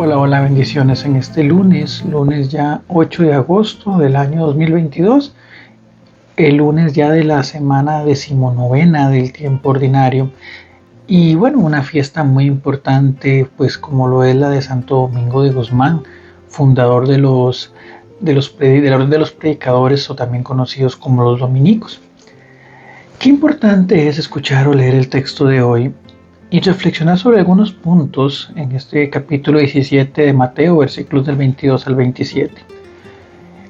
Hola, hola, bendiciones en este lunes ya 8 de agosto del año 2022, el lunes ya de la semana decimonovena del tiempo ordinario. Y bueno, una fiesta muy importante, pues como lo es la de Santo Domingo de Guzmán, fundador de la orden de los predicadores, o también conocidos como los dominicos. Qué importante es escuchar o leer el texto de hoy y reflexionar sobre algunos puntos en este capítulo 17 de Mateo, versículos del 22 al 27.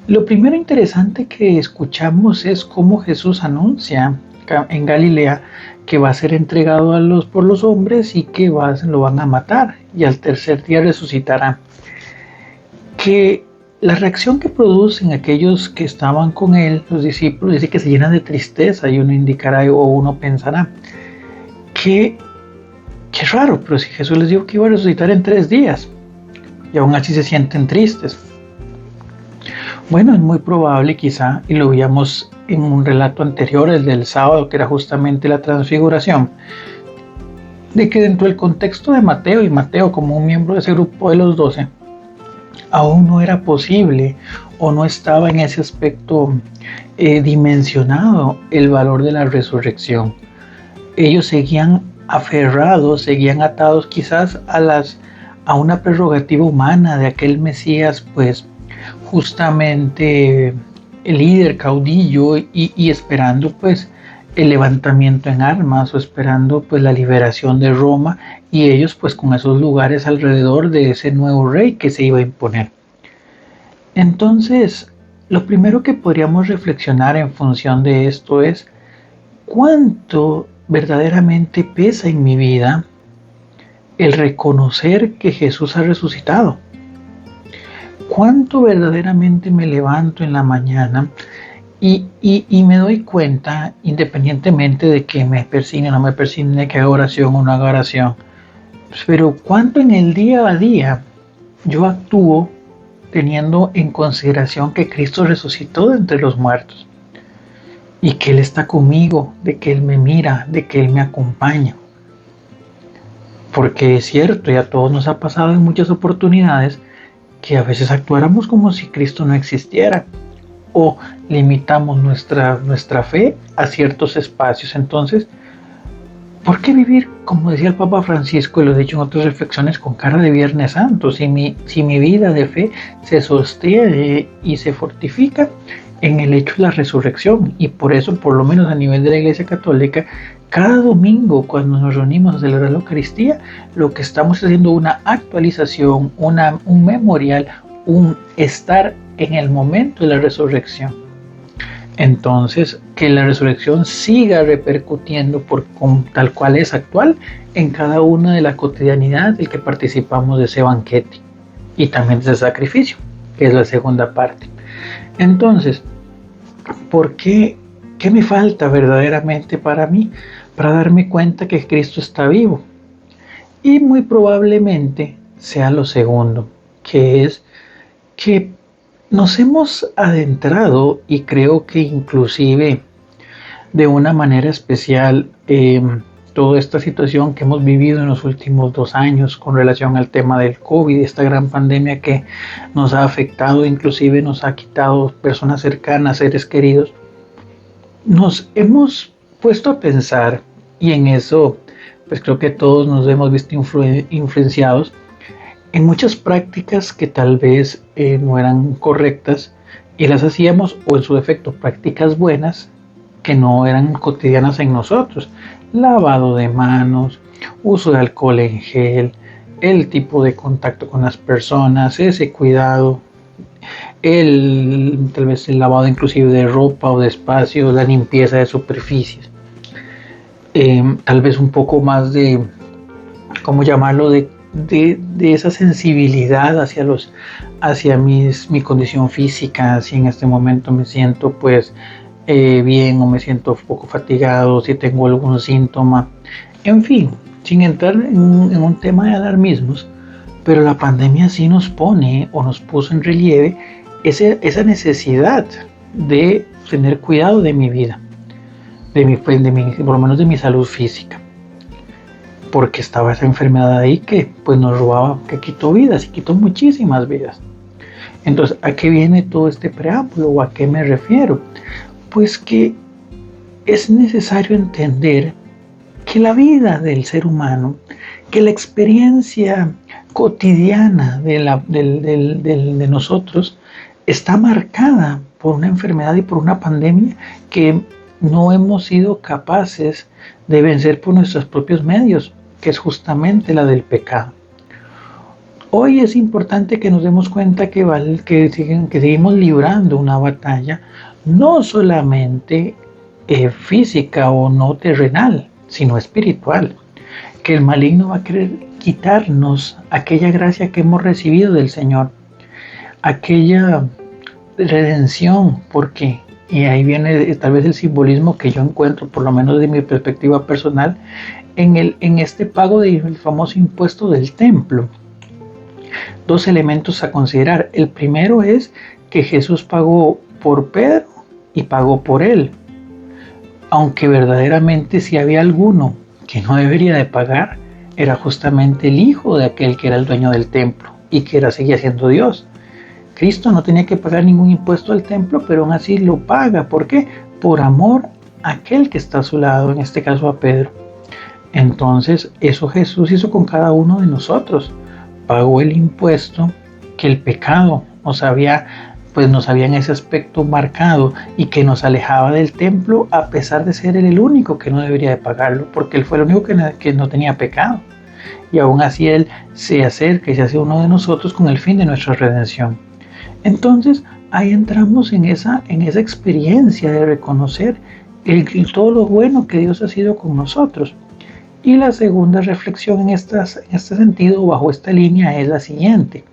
Lo primero interesante que escuchamos es cómo Jesús anuncia en Galilea que va a ser entregado por los hombres y que lo van a matar y al tercer día resucitará. Que la reacción que producen aquellos que estaban con él, los discípulos, dice que se llenan de tristeza y uno indicará o uno pensará que qué raro, pero si Jesús les dijo que iba a resucitar en 3 días y aún así se sienten tristes. Bueno, es muy probable quizá, y lo veíamos en un relato anterior, el del sábado, que era justamente la transfiguración, de que dentro del contexto de Mateo, y Mateo como un miembro de ese grupo de los 12, aún no era posible o no estaba en ese aspecto dimensionado el valor de la resurrección. Ellos seguían aferrados, seguían atados quizás a una prerrogativa humana de aquel Mesías, pues justamente el líder, caudillo, y esperando pues el levantamiento en armas, o esperando pues la liberación de Roma, y ellos pues con esos lugares alrededor de ese nuevo rey que se iba a imponer. Entonces, lo primero que podríamos reflexionar en función de esto es cuánto verdaderamente pesa en mi vida el reconocer que Jesús ha resucitado. Cuánto verdaderamente me levanto en la mañana y me doy cuenta, independientemente de que me persigne o no me persigne, de que haga oración o no haga oración, pero cuánto en el día a día yo actúo teniendo en consideración que Cristo resucitó de entre los muertos y que Él está conmigo, de que Él me mira, de que Él me acompaña. Porque es cierto, y a todos nos ha pasado en muchas oportunidades, que a veces actuáramos como si Cristo no existiera o limitamos nuestra fe a ciertos espacios. Entonces, ¿por qué vivir, como decía el Papa Francisco, y lo he dicho en otras reflexiones, con cara de Viernes Santo, si mi vida de fe se sostiene y se fortifica en el hecho de la resurrección? Y por eso, por lo menos a nivel de la Iglesia Católica, cada domingo cuando nos reunimos a celebrar la Eucaristía, lo que estamos haciendo es una actualización, un memorial, un estar en el momento de la resurrección. Entonces, que la resurrección siga repercutiendo tal cual es actual en cada una de la cotidianidad del que participamos de ese banquete y también de ese sacrificio, que es la segunda parte. Entonces, ¿por qué? ¿Qué me falta verdaderamente para mí? Para darme cuenta que Cristo está vivo. Y muy probablemente sea lo segundo, que es que nos hemos adentrado, y creo que inclusive de una manera especial, toda esta situación que hemos vivido en los últimos 2 años con relación al tema del COVID, esta gran pandemia que nos ha afectado, inclusive nos ha quitado personas cercanas, seres queridos, nos hemos puesto a pensar, y en eso pues creo que todos nos hemos visto influenciados en muchas prácticas que tal vez no eran correctas y las hacíamos, o en su defecto prácticas buenas que no eran cotidianas en nosotros: lavado de manos, uso de alcohol en gel, el tipo de contacto con las personas, ese cuidado, tal vez el lavado inclusive de ropa o de espacios, la limpieza de superficies, tal vez un poco más de, ¿cómo llamarlo?, de esa sensibilidad hacia mi condición física, si en este momento me siento pues bien, o me siento un poco fatigado, si tengo algún síntoma, en fin, sin entrar en un tema de alarmismos, pero la pandemia sí nos pone o nos puso en relieve esa necesidad de tener cuidado de mi vida, por lo menos de mi salud física. porque estaba esa enfermedad ahí que pues nos robaba, que quitó vidas y quitó muchísimas vidas. Entonces, ¿a qué viene todo este preámbulo o a qué me refiero? Pues que es necesario entender que la vida del ser humano, que la experiencia cotidiana de nosotros está marcada por una enfermedad y por una pandemia que no hemos sido capaces de vencer por nuestros propios medios, que es justamente la del pecado. Hoy es importante que nos demos cuenta que seguimos librando una batalla no solamente física o no terrenal, sino espiritual, que el maligno va a querer quitarnos aquella gracia que hemos recibido del Señor, aquella redención, porque, y ahí viene tal vez el simbolismo que yo encuentro, por lo menos de mi perspectiva personal, en este pago del famoso impuesto del templo. Dos elementos a considerar. El primero es que Jesús pagó por Pedro y pagó por él. Aunque verdaderamente si había alguno que no debería de pagar, era justamente el hijo de aquel que era el dueño del templo y que seguía siendo Dios. Cristo no tenía que pagar ningún impuesto al templo, pero aún así lo paga. ¿Por qué? Por amor a aquel que está a su lado, en este caso a Pedro. Entonces, eso Jesús hizo con cada uno de nosotros. Pagó el impuesto que el pecado nos había en ese aspecto marcado y que nos alejaba del templo, a pesar de ser él el único que no debería de pagarlo, porque él fue el único que no tenía pecado. Y aún así él se acerca y se hace uno de nosotros con el fin de nuestra redención. Entonces ahí entramos en esa experiencia de reconocer todo lo bueno que Dios ha sido con nosotros. Y la segunda reflexión en este sentido, bajo esta línea, es la siguiente.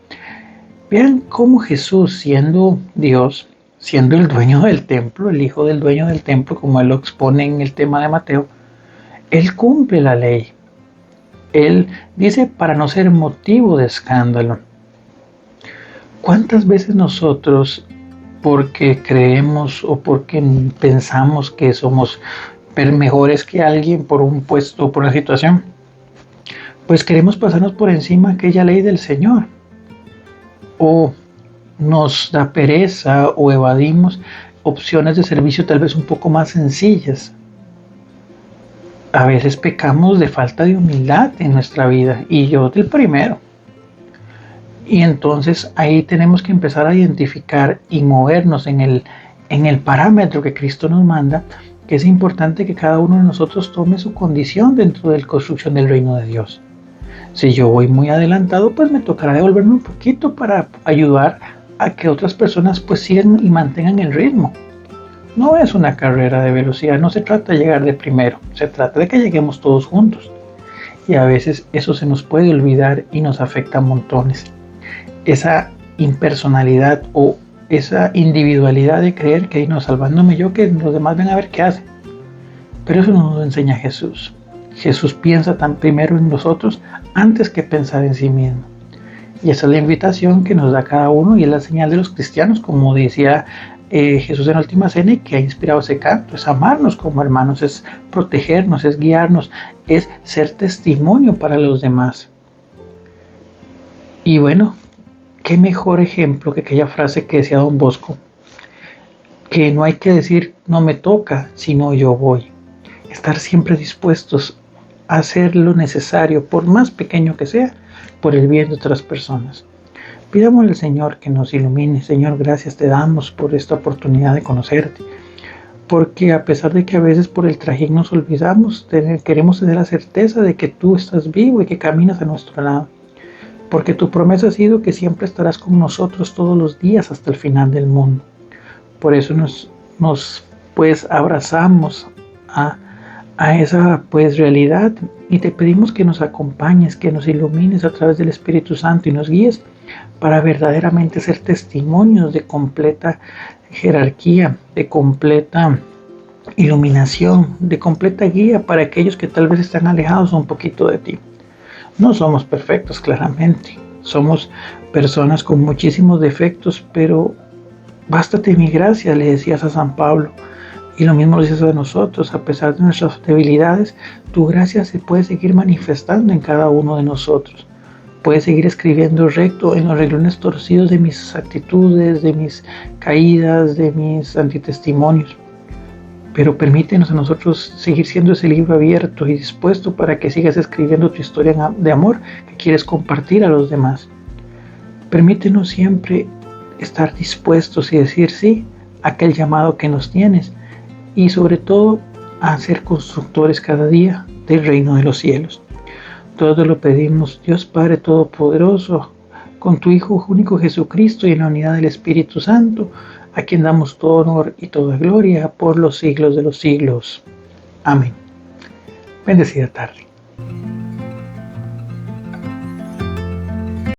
Vean cómo Jesús, siendo Dios, siendo el dueño del templo, el hijo del dueño del templo, como él lo expone en el tema de Mateo, él cumple la ley. Él dice para no ser motivo de escándalo. ¿Cuántas veces nosotros, porque creemos o porque pensamos que somos mejores que alguien por un puesto o por una situación, pues queremos pasarnos por encima aquella ley del Señor? O nos da pereza o evadimos opciones de servicio tal vez un poco más sencillas. A veces pecamos de falta de humildad en nuestra vida, y yo del primero. Y entonces ahí tenemos que empezar a identificar y movernos en el parámetro que Cristo nos manda, que es importante que cada uno de nosotros tome su condición dentro de la construcción del reino de Dios. Si yo voy muy adelantado, pues me tocará devolverme un poquito para ayudar a que otras personas pues sigan y mantengan el ritmo. No es una carrera de velocidad, no se trata de llegar de primero, se trata de que lleguemos todos juntos. Y a veces eso se nos puede olvidar y nos afecta a montones. Esa impersonalidad o esa individualidad de creer que no, salvándome yo, que los demás ven a ver qué hacen. Pero eso no nos lo enseña Jesús. Jesús piensa tan primero en nosotros antes que pensar en sí mismo. Y esa es la invitación que nos da cada uno y es la señal de los cristianos, como decía Jesús en la última cena y que ha inspirado ese canto. Es amarnos como hermanos, es protegernos, es guiarnos, es ser testimonio para los demás. Y bueno, qué mejor ejemplo que aquella frase que decía Don Bosco, que no hay que decir no me toca, sino yo voy. Estar siempre dispuestos a hacer lo necesario, por más pequeño que sea, por el bien de otras personas. Pidámosle al Señor que nos ilumine. Señor, gracias te damos por esta oportunidad de conocerte, porque a pesar de que a veces por el trajín nos olvidamos, queremos tener la certeza de que tú estás vivo y que caminas a nuestro lado, porque tu promesa ha sido que siempre estarás con nosotros todos los días hasta el final del mundo. Por eso nos pues abrazamos a esa pues realidad y te pedimos que nos acompañes, que nos ilumines a través del Espíritu Santo y nos guíes para verdaderamente ser testimonios de completa jerarquía, de completa iluminación, de completa guía para aquellos que tal vez están alejados un poquito de ti. No somos perfectos, claramente. Somos personas con muchísimos defectos, pero bástate mi gracia, le decías a San Pablo. Y lo mismo lo dices a nosotros, a pesar de nuestras debilidades, tu gracia se puede seguir manifestando en cada uno de nosotros. Puedes seguir escribiendo recto en los renglones torcidos de mis actitudes, de mis caídas, de mis antitestimonios. Pero permítenos a nosotros seguir siendo ese libro abierto y dispuesto para que sigas escribiendo tu historia de amor que quieres compartir a los demás. Permítenos siempre estar dispuestos y decir sí a aquel llamado que nos tienes y sobre todo a ser constructores cada día del reino de los cielos. Todo lo pedimos, Dios Padre Todopoderoso, con tu Hijo único Jesucristo y en la unidad del Espíritu Santo, a quien damos todo honor y toda gloria por los siglos de los siglos. Amén. Bendecida tarde.